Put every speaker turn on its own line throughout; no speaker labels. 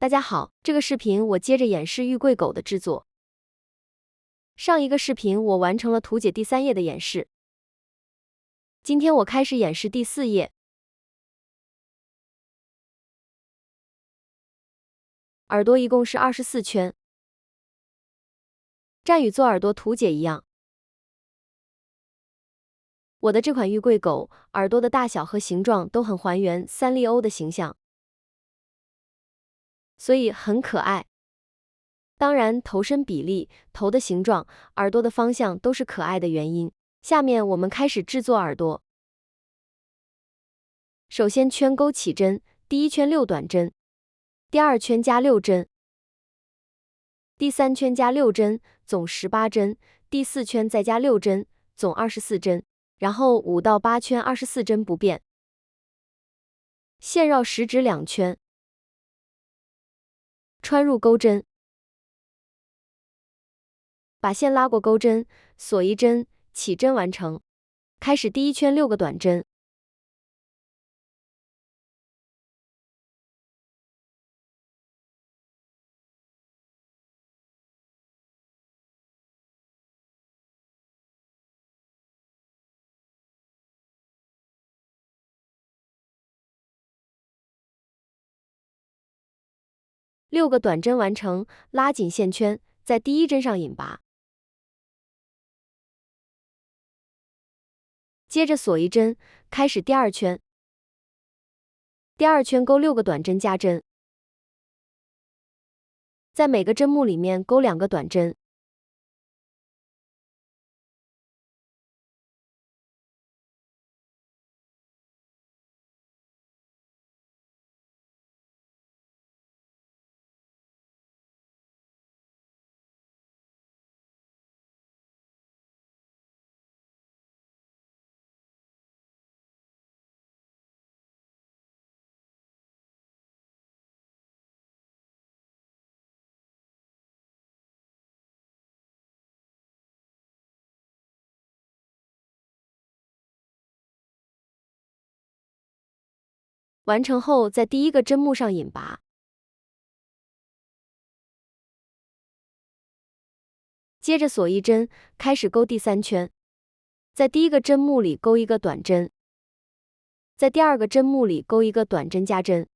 大家好，這個視頻我接着演示玉桂狗的製作。上一個視頻我完成了圖解第3頁的演示，今天我開始演示第4頁。耳朵一共是24圈，占與做耳朵圖解一樣。我的這款玉桂狗耳朵的大小和形狀都很還原三麗鸥的形象，所以很可愛。當然，头身比例、頭的形狀、耳朵的方向都是可愛的原因。下面我們開始製作耳朵。首先圈鈎起針，第1圈6短針，第2圈加6針，第3圈加6針，總18針，第4圈再加6針，總24針，然後5到8圈24針不變。線繞食指2圈，穿入鈎針，把線拉過鈎針，鎖一針，起針完成。開始第1圈6個短針，6個短針完成，拉緊線圈，在第1針上引拔。接着鎖一針，開始第2圈。第2圈鈎6個短針加針，在每個針目裡面鈎2個短針。完成後，在第1個針目上引拔，接着鎖一針，開始鈎第3圈，在第1個針目裡鈎一個短針，在第2個針目裡鈎一個短針加針。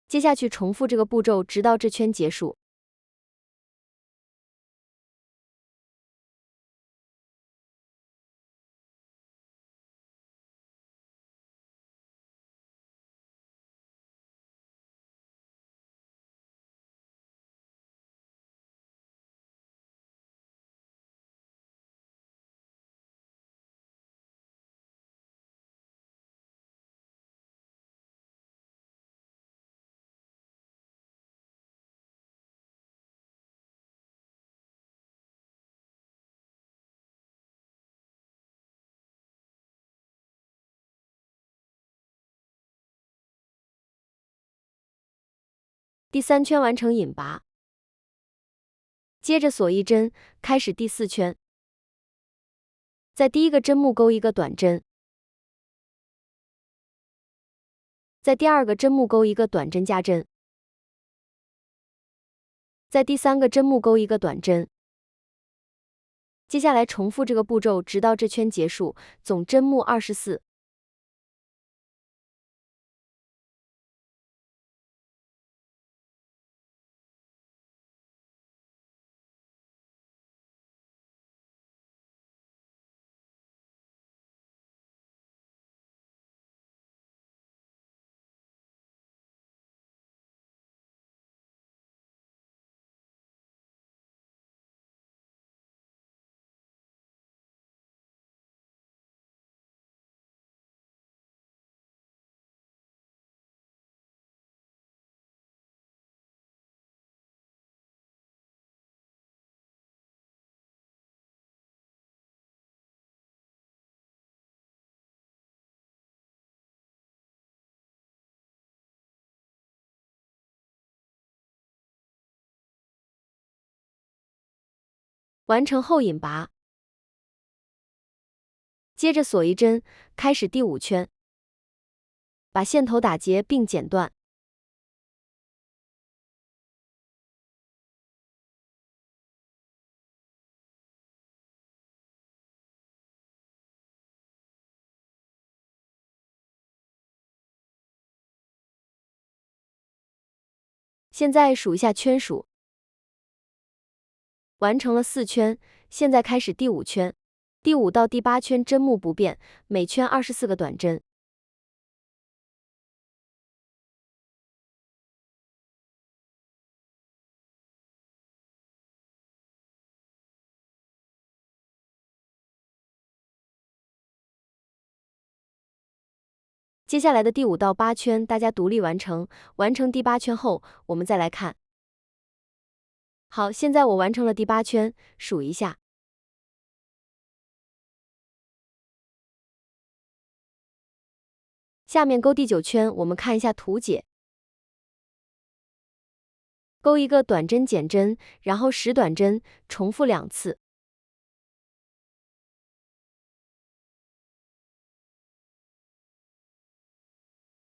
接下去重複這個步驟，直到這圈結束。第3圈完成引拔，接着鎖一針，開始第4圈，在第1個針目鈎一個短針，在第2個針目鈎一個短針加針，在第3個針目鈎一個短針。接下來重複這個步驟，直到這圈結束，總針目24。完成後引拔，接着鎖一針，開始第5圈。把線頭打結並剪斷。現在數一下圈數，完成了4圈，現在開始第5圈。第5到第8圈針目不變，每圈24個短針。接下來的第5到8圈大家獨立完成，完成第8圈後，我們再來看。好，現在我完成了第8圈，數一下。下面勾第9圈，我們看一下圖解。勾一個短針減針，然後10短針，重複2次。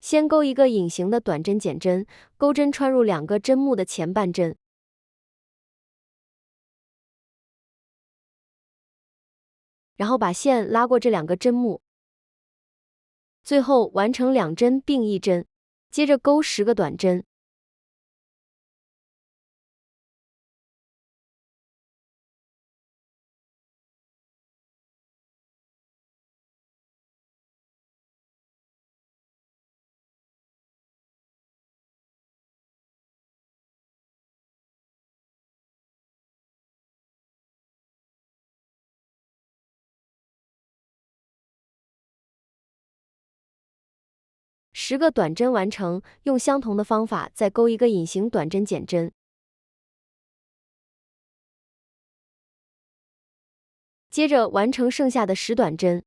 先勾一個隱形的短針減針，鈎針穿入2個針目的前半針，然後把線拉過這2個針目，最後完成2針並1針，接着勾10個短針。10個短針完成，用相同的方法再勾一個隱形短針減針，接着完成剩下的10短針。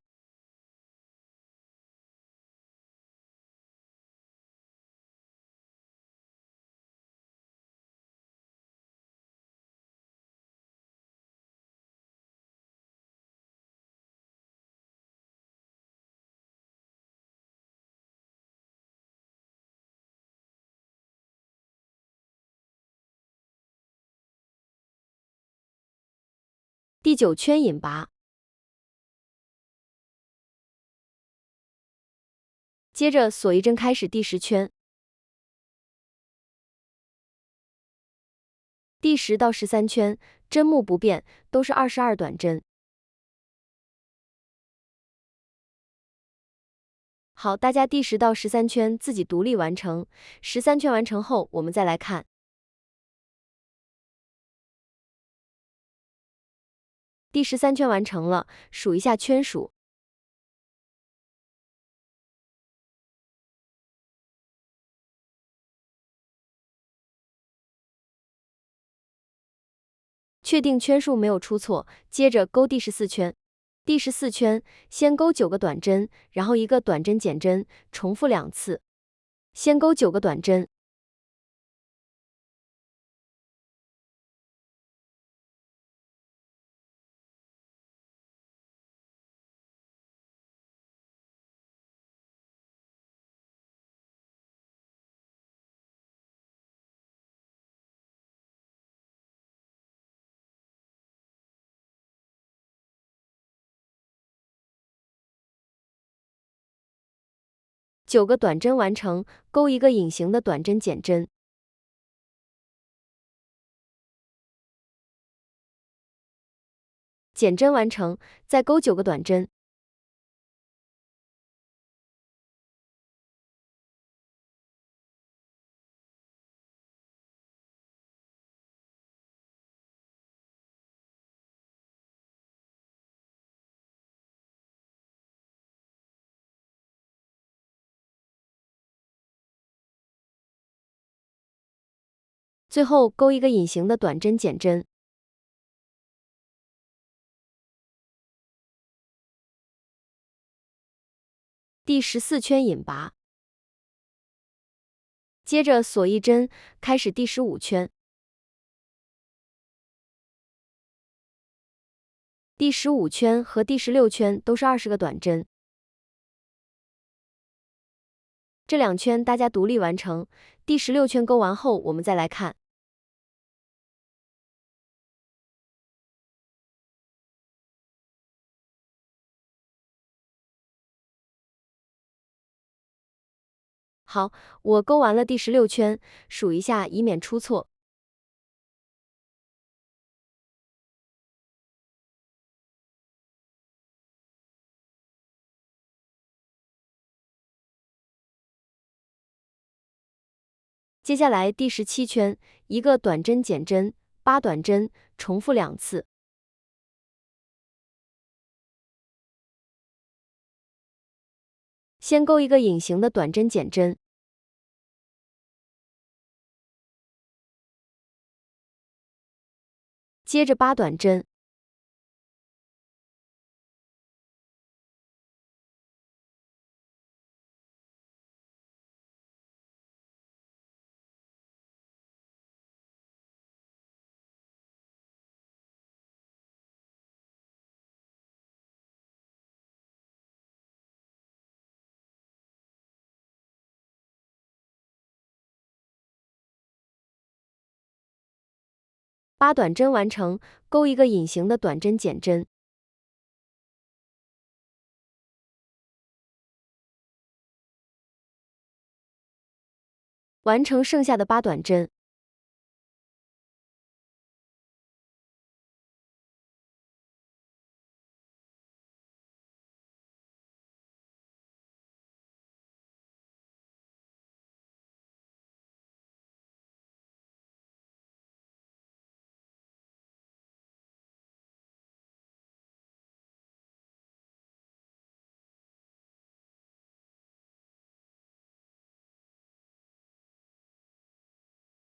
第9圈引拔，接着鎖一針開始第10圈。第10到13圈針目不變，都是22短針。好，大家第10到13圈自己獨立完成，13圈完成後，我們再來看。第13圈完成了，數一下圈數。確定圈數沒有出錯，接着勾第14圈。第14圈，先勾9個短針，然後1個短針減針，重複2次。先勾9個短針。9個短針完成，勾一個隱形的短針減針，減針完成，再勾9個短針。最後勾一個隱形的短針減針，第14圈引拔，接着鎖一針，開始第15圈。第15圈和第16圈都是20個短針。這2圈大家獨立完成，第16圈勾完後，我們再來看。好，我勾完了第16圈，數一下以免出錯。接下來第17圈，一個短針減針，8短針，重複2次。先勾一個隱形的短針減針，接着8短針，8短針完成，勾一個隱形的短針減針，完成剩下的8短針。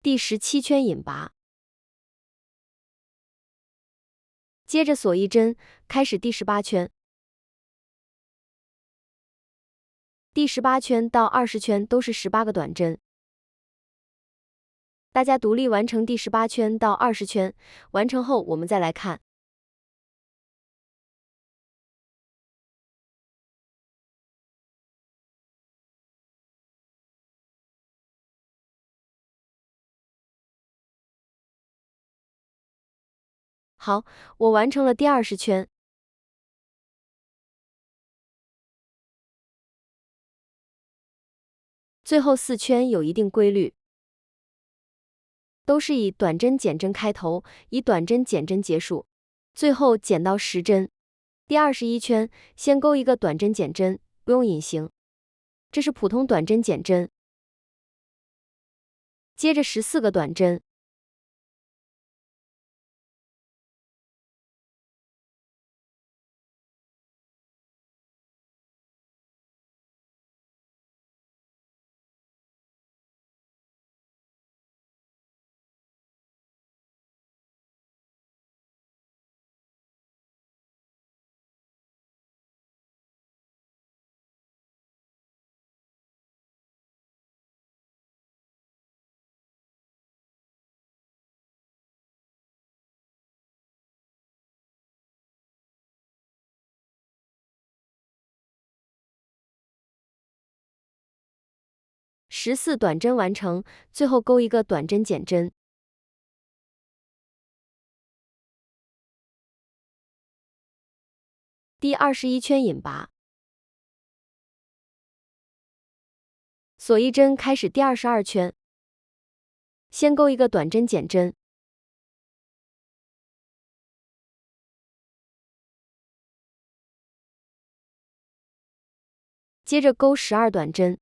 第17圈引拔，接着锁一針，開始第18圈。第18圈到20圈都是18個短針，大家獨立完成第18圈到20圈，完成後我們再來看。好，我完成了第20圈。最後4圈有一定規律，都是以短針減針開頭，以短針減針結束，最後減到10針。第21圈，先勾一個短針減針，不用隱形，這是普通短針減針。接着14個短針，14短針完成，最後勾一個短針減針。第21圈引拔，鎖一針，開始第22圈。先勾一個短針減針，接着勾12短針。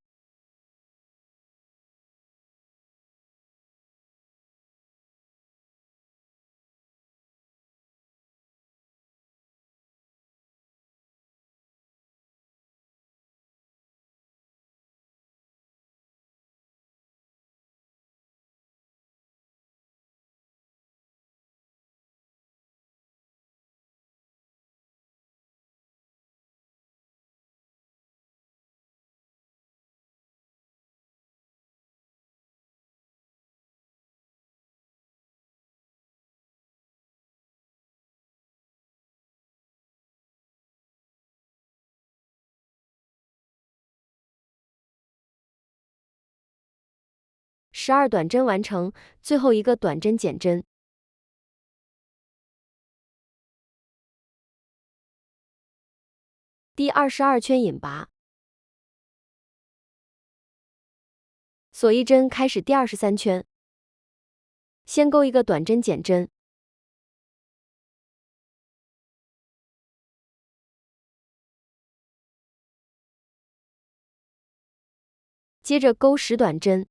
12短針完成，最後一個短針減針。第22圈引拔，鎖一針開始第23圈，先勾一個短針減針，接着勾10短針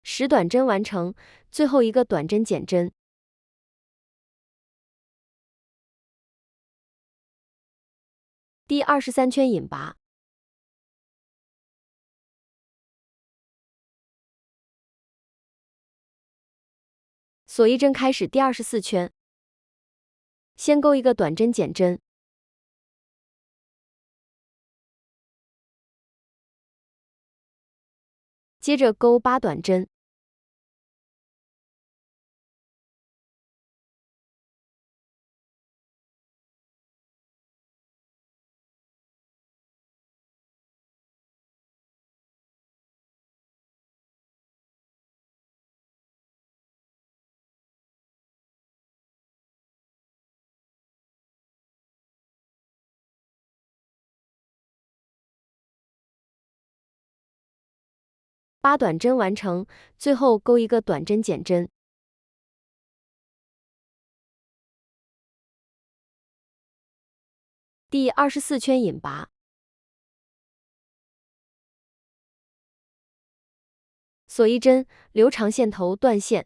，10短針完成，最後一個短針減針。第23圈引拔，鎖一針開始第24圈，先勾一個短針減針，接着勾8短針，8短針完成，最後勾一個短針減針。第24圈引拔，鎖一針，留長線頭斷線，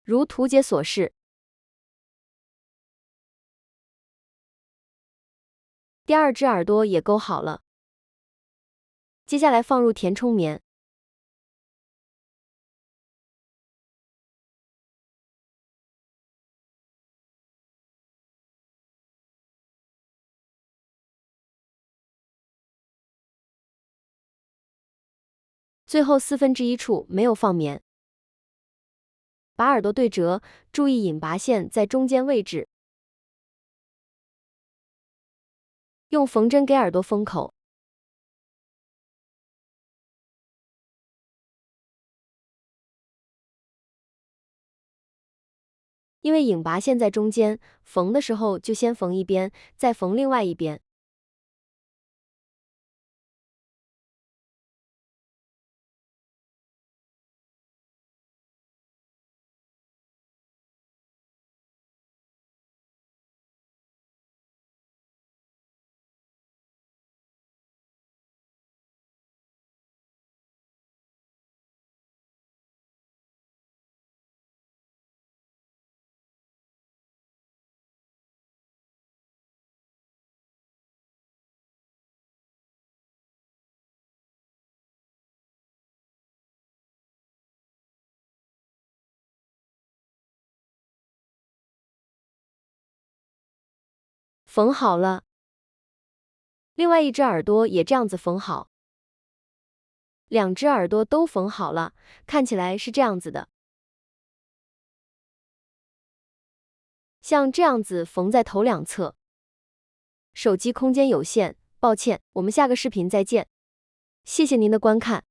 如圖解所示。第2隻耳朵也勾好了，接下來放入填充棉。最後1/4處沒有放棉。把耳朵對折，注意引拔線在中間位置。用縫針給耳朵封口。因為引拔線在中間，縫的時候就先縫一邊，再縫另外一邊。縫好了，另外一隻耳朵也這樣子縫好。2隻耳朵都縫好了，看起來是這樣子的。像這樣子縫在頭兩側。手機空間有限，抱歉，我們下個視頻再見。謝謝您的觀看。